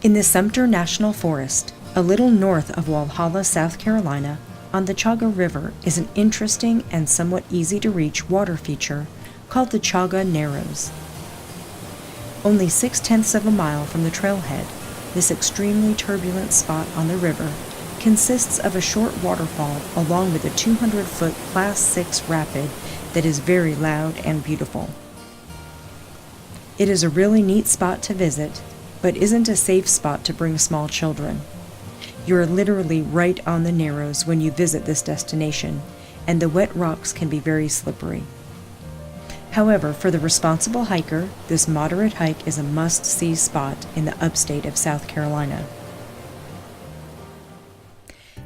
In the Sumter National Forest, a little north of Walhalla, South Carolina, on the Chauga River is an interesting and somewhat easy-to-reach water feature called the Chauga Narrows. Only 0.6 of a mile from the trailhead, this extremely turbulent spot on the river consists of a short waterfall along with a 200-foot Class 6 rapid that is very loud and beautiful. It is a really neat spot to visit, but isn't a safe spot to bring small children. You are literally right on the Narrows when you visit this destination, and the wet rocks can be very slippery. However, for the responsible hiker, this moderate hike is a must-see spot in the upstate of South Carolina.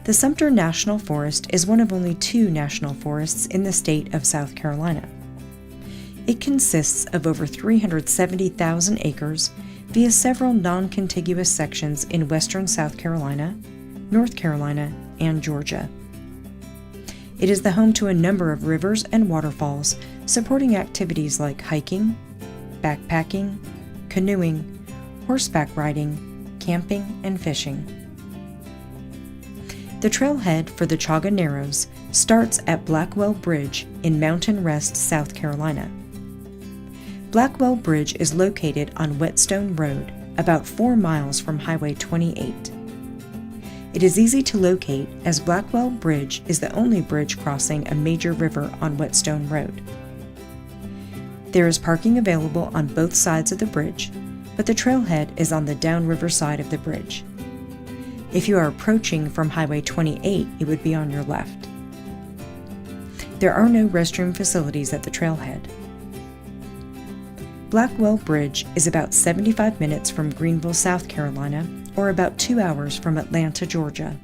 The Sumter National Forest is one of only 2 national forests in the state of South Carolina. It consists of over 370,000 acres via several non-contiguous sections in western South Carolina, North Carolina, and Georgia. It is the home to a number of rivers and waterfalls supporting activities like hiking, backpacking, canoeing, horseback riding, camping, and fishing. The trailhead for the Chauga Narrows starts at Blackwell Bridge in Mountain Rest, South Carolina. Blackwell Bridge is located on Whetstone Road, about 4 miles from Highway 28. It is easy to locate as Blackwell Bridge is the only bridge crossing a major river on Whetstone Road. There is parking available on both sides of the bridge, but the trailhead is on the downriver side of the bridge. If you are approaching from Highway 28, it would be on your left. There are no restroom facilities at the trailhead. Blackwell Bridge is about 75 minutes from Greenville, South Carolina, or about 2 hours from Atlanta, Georgia.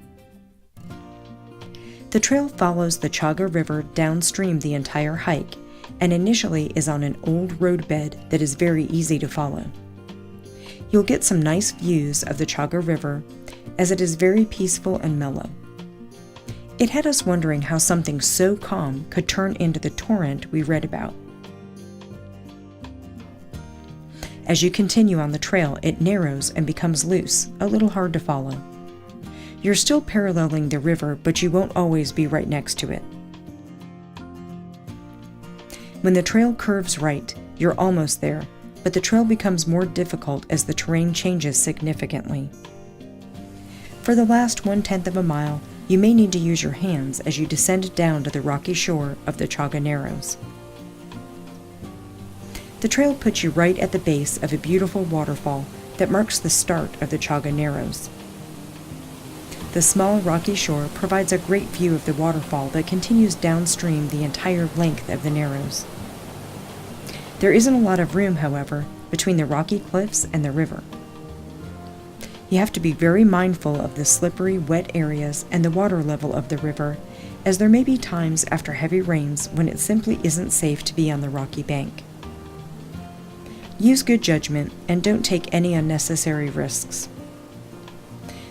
The trail follows the Chauga River downstream the entire hike, and initially is on an old roadbed that is very easy to follow. You'll get some nice views of the Chauga River, as it is very peaceful and mellow. It had us wondering how something so calm could turn into the torrent we read about. As you continue on the trail, it narrows and becomes loose, a little hard to follow. You're still paralleling the river, but you won't always be right next to it. When the trail curves right, you're almost there, but the trail becomes more difficult as the terrain changes significantly. For the last 1/10 of a mile, you may need to use your hands as you descend down to the rocky shore of the Chauga Narrows. The trail puts you right at the base of a beautiful waterfall that marks the start of the Chauga Narrows. The small rocky shore provides a great view of the waterfall that continues downstream the entire length of the Narrows. There isn't a lot of room, however, between the rocky cliffs and the river. You have to be very mindful of the slippery, wet areas and the water level of the river, as there may be times after heavy rains when it simply isn't safe to be on the rocky bank. Use good judgment and don't take any unnecessary risks.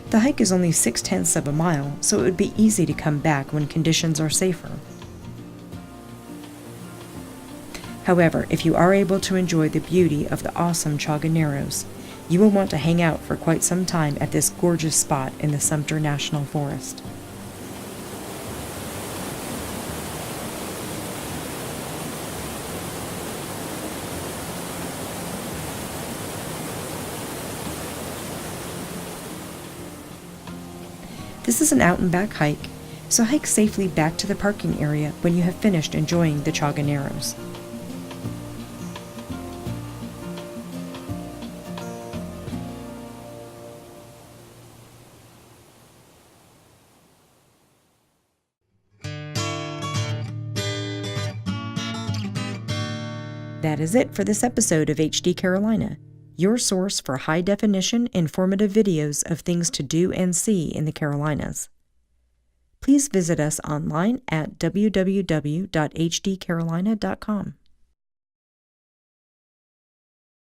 The hike is only 0.6 of a mile, so it would be easy to come back when conditions are safer. However, if you are able to enjoy the beauty of the awesome Chauga Narrows, you will want to hang out for quite some time at this gorgeous spot in the Sumter National Forest. This is an out-and-back hike, so hike safely back to the parking area when you have finished enjoying the Chauga Narrows. That is it for this episode of HD Carolina, your source for high-definition, informative videos of things to do and see in the Carolinas. Please visit us online at www.hdcarolina.com.